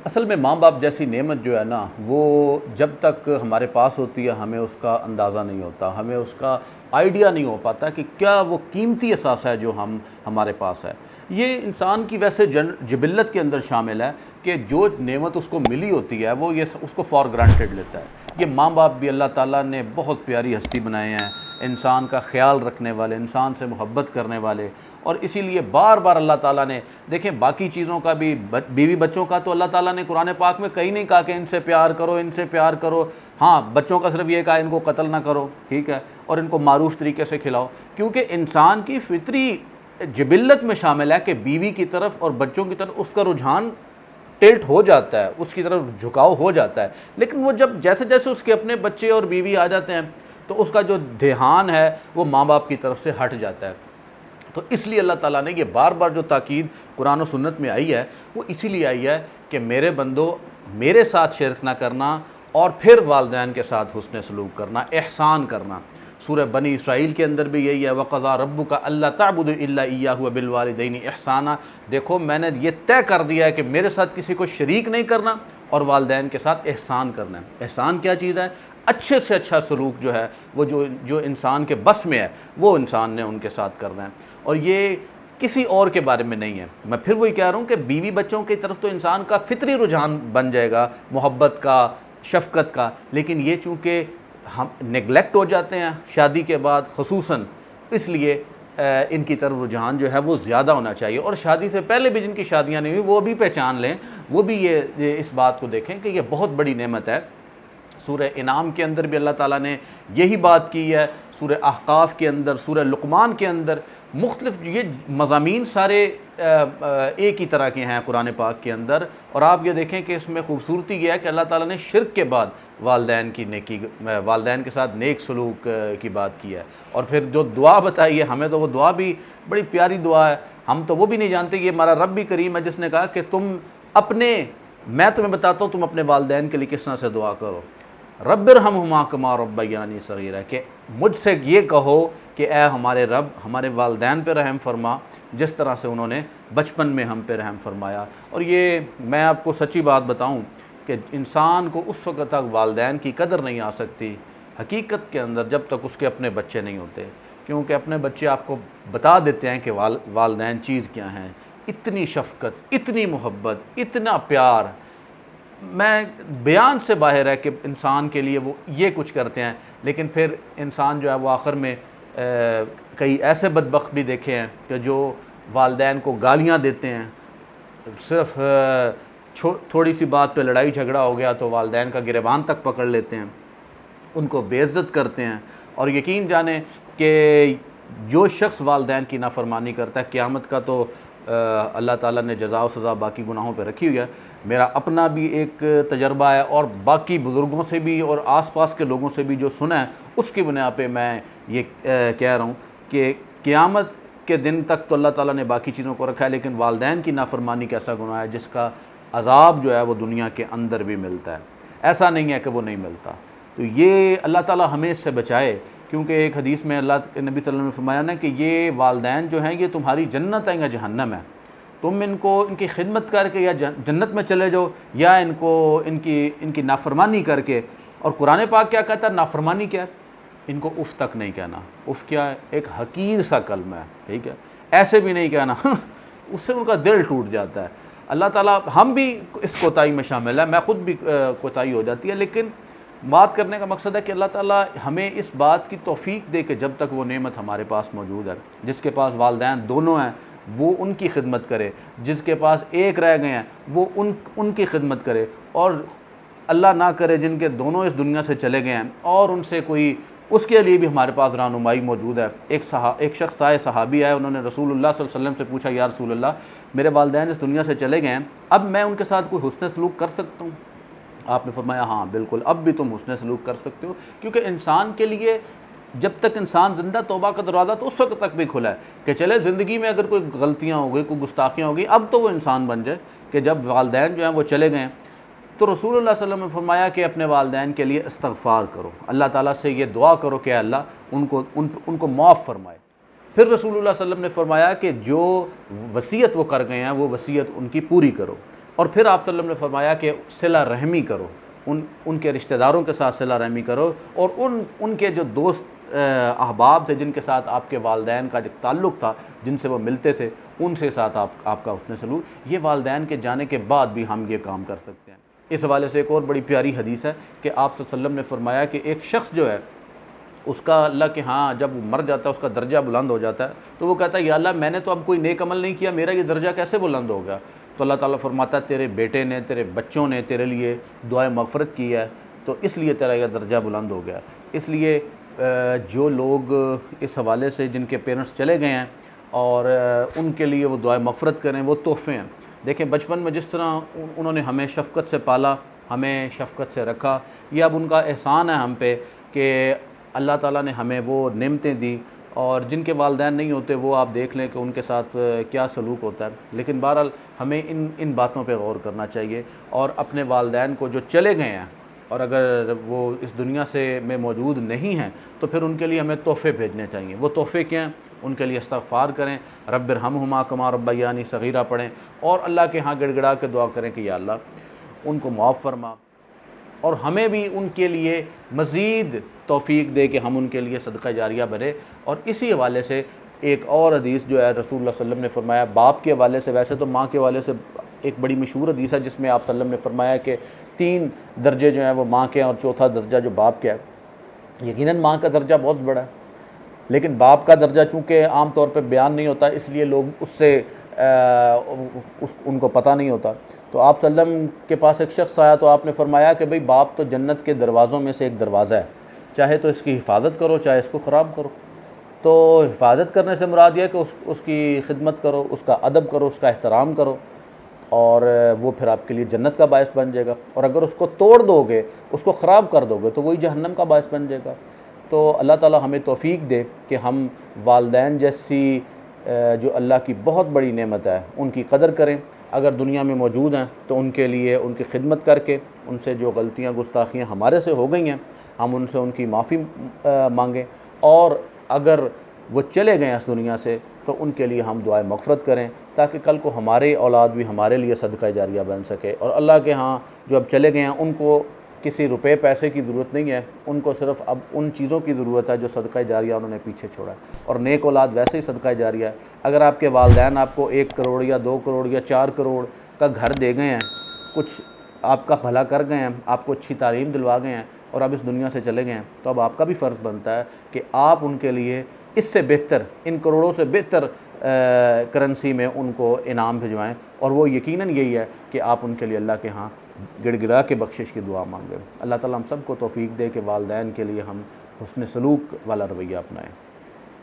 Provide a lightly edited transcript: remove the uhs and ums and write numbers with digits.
اصل میں ماں باپ جیسی نعمت جو ہے نا، وہ جب تک ہمارے پاس ہوتی ہے ہمیں اس کا اندازہ نہیں ہوتا، ہمیں اس کا آئیڈیا نہیں ہو پاتا کہ کیا وہ قیمتی اثاثہ ہے جو ہمارے پاس ہے۔ یہ انسان کی ویسے جبلت کے اندر شامل ہے کہ جو نعمت اس کو ملی ہوتی ہے وہ اس کو فار گرانٹیڈ لیتا ہے۔ یہ ماں باپ بھی اللہ تعالیٰ نے بہت پیاری ہستی بنائے ہیں، انسان کا خیال رکھنے والے، انسان سے محبت کرنے والے، اور اسی لیے بار بار اللہ تعالیٰ نے دیکھیں باقی چیزوں کا بھی، بیوی بچوں کا تو اللہ تعالیٰ نے قرآن پاک میں کہیں نہیں کہا کہ ان سے پیار کرو، ان سے پیار کرو۔ ہاں، بچوں کا صرف یہ کہا ان کو قتل نہ کرو، ٹھیک ہے، اور ان کو معروف طریقے سے کھلاؤ، کیونکہ انسان کی فطری جبلت میں شامل ہے کہ بیوی کی طرف اور بچوں کی طرف اس کا رجحان ٹلٹ ہو جاتا ہے، اس کی طرف جھکاؤ ہو جاتا ہے۔ لیکن وہ جب جیسے جیسے اس کے اپنے بچے اور بیوی آ جاتے ہیں تو اس کا جو دھیان ہے وہ ماں باپ کی طرف سے ہٹ جاتا ہے۔ تو اس لیے اللہ تعالیٰ نے یہ بار بار جو تاکید قرآن و سنت میں آئی ہے وہ اسی لیے آئی ہے کہ میرے بندو میرے ساتھ شرک نہ کرنا، اور پھر والدین کے ساتھ حسن سلوک کرنا، احسان کرنا۔ سورہ بنی اسرائیل کے اندر بھی یہی ہے، وَقَضَىٰ رَبُّكَ أَلَّا تَعْبُدُوا إِلَّا إِيَّاهُ وَبِالْوَالِدَيْنِ إِحْسَانًا۔ دیکھو میں نے یہ طے کر دیا ہے کہ میرے ساتھ کسی کو شریک نہیں کرنا اور والدین کے ساتھ احسان کرنا ہے۔ احسان کیا چیز ہے؟ اچھے سے اچھا سلوک جو ہے وہ جو انسان کے بس میں ہے وہ انسان نے ان کے ساتھ کرنا ہے، اور یہ کسی اور کے بارے میں نہیں ہے۔ میں پھر وہی کہہ رہا ہوں کہ بیوی بچوں کی طرف تو انسان کا فطری رجحان بن جائے گا، محبت کا، شفقت کا، لیکن یہ چونکہ ہم نگلیکٹ ہو جاتے ہیں شادی کے بعد خصوصاً، اس لیے ان کی طرف رجحان جو ہے وہ زیادہ ہونا چاہیے۔ اور شادی سے پہلے بھی جن کی شادیاں نہیں ہوئی وہ بھی پہچان لیں، وہ بھی یہ اس بات کو دیکھیں کہ یہ بہت بڑی نعمت ہے۔ سورہ انعام کے اندر بھی اللہ تعالیٰ نے یہی بات کی ہے، سورہ احقاف کے اندر، سورہ لقمان کے اندر، مختلف یہ مضامین سارے ایک ہی طرح کے ہیں قرآن پاک کے اندر۔ اور آپ یہ دیکھیں کہ اس میں خوبصورتی یہ ہے کہ اللہ تعالیٰ نے شرک کے بعد والدین کی نیکی، والدین کے ساتھ نیک سلوک کی بات کی ہے، اور پھر جو دعا بتائی ہے ہمیں تو وہ دعا بھی بڑی پیاری دعا ہے۔ ہم تو وہ بھی نہیں جانتے، یہ ہمارا رب بھی کریم ہے جس نے کہا کہ میں تمہیں بتاتا ہوں تم اپنے والدین کے لیے کس طرح سے دعا کرو، رب ارحمہما کما ربیانی صغیرا، کہ مجھ سے یہ کہو کہ اے ہمارے رب ہمارے والدین پہ رحم فرما جس طرح سے انہوں نے بچپن میں ہم پہ رحم فرمایا۔ اور یہ میں آپ کو سچی بات بتاؤں کہ انسان کو اس وقت تک والدین کی قدر نہیں آ سکتی حقیقت کے اندر جب تک اس کے اپنے بچے نہیں ہوتے، کیونکہ اپنے بچے آپ کو بتا دیتے ہیں کہ والدین چیز کیا ہیں۔ اتنی شفقت، اتنی محبت، اتنا پیار، میں بیان سے باہر ہے کہ انسان کے لیے وہ یہ کچھ کرتے ہیں، لیکن پھر انسان جو ہے وہ آخر میں کئی ایسے بدبخت بھی دیکھے ہیں کہ جو والدین کو گالیاں دیتے ہیں، صرف تھوڑی سی بات پہ لڑائی جھگڑا ہو گیا تو والدین کا گریبان تک پکڑ لیتے ہیں، ان کو بے عزت کرتے ہیں۔ اور یقین جانیں کہ جو شخص والدین کی نافرمانی کرتا ہے، قیامت کا تو اللہ تعالیٰ نے جزا و سزا باقی گناہوں پہ رکھی ہوئی ہے۔ میرا اپنا بھی ایک تجربہ ہے اور باقی بزرگوں سے بھی اور آس پاس کے لوگوں سے بھی جو سنا ہے اس کی بنا پہ میں یہ کہہ رہا ہوں کہ قیامت کے دن تک تو اللہ تعالیٰ نے باقی چیزوں کو رکھا ہے، لیکن والدین کی نافرمانی کا ایسا گناہ ہے جس کا عذاب جو ہے وہ دنیا کے اندر بھی ملتا ہے، ایسا نہیں ہے کہ وہ نہیں ملتا۔ تو یہ اللہ تعالیٰ ہمیں اس سے بچائے، کیونکہ ایک حدیث میں اللہ کے نبی صلی اللہ علیہ وسلم نے فرمایا نا کہ یہ والدین جو ہیں یہ تمہاری جنت ہے یا جہنم ہے، تم ان کی خدمت کر کے یا جنت میں چلے جاؤ یا ان کی نافرمانی کر کے۔ اور قرآن پاک کیا کہتا ہے؟ نافرمانی کیا ہے؟ ان کو اف تک نہیں کہنا۔ اف کیا ہے؟ ایک حقیر سا کلمہ ہے، ٹھیک ہے، ایسے بھی نہیں کہنا اس سے ان کا دل ٹوٹ جاتا ہے۔ اللہ تعالیٰ، ہم بھی اس کوتاہی میں شامل ہے، میں خود بھی کوتاہی ہو جاتی ہے، لیکن بات کرنے کا مقصد ہے کہ اللہ تعالیٰ ہمیں اس بات کی توفیق دے کہ جب تک وہ نعمت ہمارے پاس موجود ہے، جس کے پاس والدین دونوں ہیں وہ ان کی خدمت کرے، جس کے پاس ایک رہ گئے ہیں وہ ان کی خدمت کرے، اور اللہ نہ کرے جن کے دونوں اس دنیا سے چلے گئے ہیں اور ان سے کوئی، اس کے لیے بھی ہمارے پاس رہنمائی موجود ہے۔ ایک شخص آئے، صحابی آئے، انہوں نے رسول اللہ صلی اللہ علیہ وسلم سے پوچھا، یا رسول اللہ میرے والدین اس دنیا سے چلے گئے ہیں، اب میں ان کے ساتھ کوئی حسن سلوک کر سکتا ہوں؟ آپ نے فرمایا ہاں بالکل، اب بھی تم حسن سلوک کر سکتے ہو، کیونکہ انسان کے لیے جب تک انسان زندہ توبہ کا دروازہ تو اس وقت تک بھی کھلا ہے کہ چلے زندگی میں اگر کوئی غلطیاں ہو گئی، کوئی گستاخیاں ہو گئی، اب تو وہ انسان بن جائے کہ جب والدین جو ہیں وہ چلے گئے ہیں۔ تو رسول اللہ صلی اللہ علیہ وسلم نے فرمایا کہ اپنے والدین کے لیے استغفار کرو، اللہ تعالیٰ سے یہ دعا کرو کہ اللہ ان کو معاف فرمائے۔ پھر رسول اللہ صلی اللہ علیہ وسلم نے فرمایا کہ جو وصیت وہ کر گئے ہیں وہ وصیت ان کی پوری کرو۔ اور پھر آپ صلی اللہ علیہ وسلم نے فرمایا کہ صلہ رحمی کرو، ان کے رشتہ داروں کے ساتھ صلہ رحمی کرو، اور ان کے جو دوست احباب تھے جن کے ساتھ آپ کے والدین کا جو تعلق تھا، جن سے وہ ملتے تھے، ان سے ساتھ آپ کا حسن سلوک، یہ والدین کے جانے کے بعد بھی ہم یہ کام کر سکتے ہیں۔ اس حوالے سے ایک اور بڑی پیاری حدیث ہے کہ آپ صلی اللہ علیہ وسلم نے فرمایا کہ ایک شخص جو ہے اس کا اللہ کے ہاں جب وہ مر جاتا ہے اس کا درجہ بلند ہو جاتا ہے، تو وہ کہتا ہے یا اللہ میں نے تو اب کوئی نیک عمل نہیں کیا، میرا یہ درجہ کیسے بلند ہو گیا؟ تو اللہ تعالیٰ فرماتا ہے تیرے بیٹے نے، تیرے بچوں نے تیرے لیے دعائے مغفرت کی ہے، تو اس لیے تیرا یہ درجہ بلند ہو گیا۔ اس لیے جو لوگ اس حوالے سے جن کے پیرنٹس چلے گئے ہیں اور ان کے لیے وہ دعائے مغفرت کریں، وہ تحفے ہیں۔ دیکھیں بچپن میں جس طرح انہوں نے ہمیں شفقت سے پالا، ہمیں شفقت سے رکھا، یہ اب ان کا احسان ہے ہم پہ کہ اللہ تعالیٰ نے ہمیں وہ نعمتیں دی، اور جن کے والدین نہیں ہوتے وہ آپ دیکھ لیں کہ ان کے ساتھ کیا سلوک ہوتا ہے۔ لیکن بہرحال ہمیں ان باتوں پہ غور کرنا چاہیے، اور اپنے والدین کو جو چلے گئے ہیں اور اگر وہ اس دنیا میں موجود نہیں ہیں تو پھر ان کے لیے ہمیں تحفے بھیجنے چاہیے۔ وہ تحفے کیا ہیں؟ ان کے لیے استغفار کریں، رب ارحمہما کما ربیانی صغیرہ پڑھیں، اور اللہ کے ہاں گڑ گڑا کے دعا کریں کہ یا اللہ ان کو معاف فرما، اور ہمیں بھی ان کے لیے مزید توفیق دے کہ ہم ان کے لیے صدقہ جاریہ بنے۔ اور اسی حوالے سے ایک اور حدیث جو ہے رسول اللہ صلی اللہ علیہ وسلم نے فرمایا باپ کے حوالے سے، ویسے تو ماں کے حوالے سے ایک بڑی مشہور حدیث ہے جس میں آپ صلی اللہ علیہ وسلم نے فرمایا کہ 3 درجے جو ہیں وہ ماں کے ہیں اور چوتھا درجہ جو باپ کے ہے۔ یقیناً ماں کا درجہ بہت بڑا ہے، لیکن باپ کا درجہ چونکہ عام طور پہ بیان نہیں ہوتا، اس لیے لوگ اس سے ان کو پتہ نہیں ہوتا۔ تو آپ صلی اللہ علیہ وسلم کے پاس ایک شخص آیا تو آپ نے فرمایا کہ بھئی باپ تو جنت کے دروازوں میں سے ایک دروازہ ہے، چاہے تو اس کی حفاظت کرو چاہے اس کو خراب کرو۔ تو حفاظت کرنے سے مراد یہ ہے کہ اس کی خدمت کرو، اس کا ادب کرو، اس کا احترام کرو، اور وہ پھر آپ کے لیے جنت کا باعث بن جائے گا۔ اور اگر اس کو توڑ دو گے، اس کو خراب کر دو گے تو وہی جہنم کا باعث بن جائے گا۔ تو اللہ تعالیٰ ہمیں توفیق دے کہ ہم والدین جیسی جو اللہ کی بہت بڑی نعمت ہے ان کی قدر کریں، اگر دنیا میں موجود ہیں تو ان کے لیے ان کی خدمت کر کے ان سے جو غلطیاں گستاخیاں ہمارے سے ہو گئی ہیں ہم ان سے ان کی معافی مانگیں، اور اگر وہ چلے گئے ہیں اس دنیا سے تو ان کے لیے ہم دعائے مغفرت کریں تاکہ کل کو ہمارے اولاد بھی ہمارے لیے صدقہ جاریہ بن سکے۔ اور اللہ کے ہاں جو اب چلے گئے ہیں ان کو کسی روپے پیسے کی ضرورت نہیں ہے، ان کو صرف اب ان چیزوں کی ضرورت ہے جو صدقہ جاریہ انہوں نے پیچھے چھوڑا ہے، اور نیک اولاد ویسے ہی صدقہ جاریہ ہے۔ اگر آپ کے والدین آپ کو 1 کروڑ یا 2 کروڑ یا 4 کروڑ کا گھر دے گئے ہیں، کچھ آپ کا بھلا کر گئے ہیں، آپ کو اچھی تعلیم دلوا گئے ہیں اور اب اس دنیا سے چلے گئے ہیں، تو اب آپ کا بھی فرض بنتا ہے کہ آپ ان کے لیے اس سے بہتر، ان کروڑوں سے بہتر کرنسی میں ان کو انعام بھجوائیں، اور وہ یقیناً یہی ہے کہ آپ ان کے لیے اللہ کے ہاں گڑ گڑا کے بخشش کی دعا مانگیں۔ اللہ تعالیٰ ہم سب کو توفیق دے کہ والدین کے لیے ہم حسن سلوک والا رویہ اپنائیں۔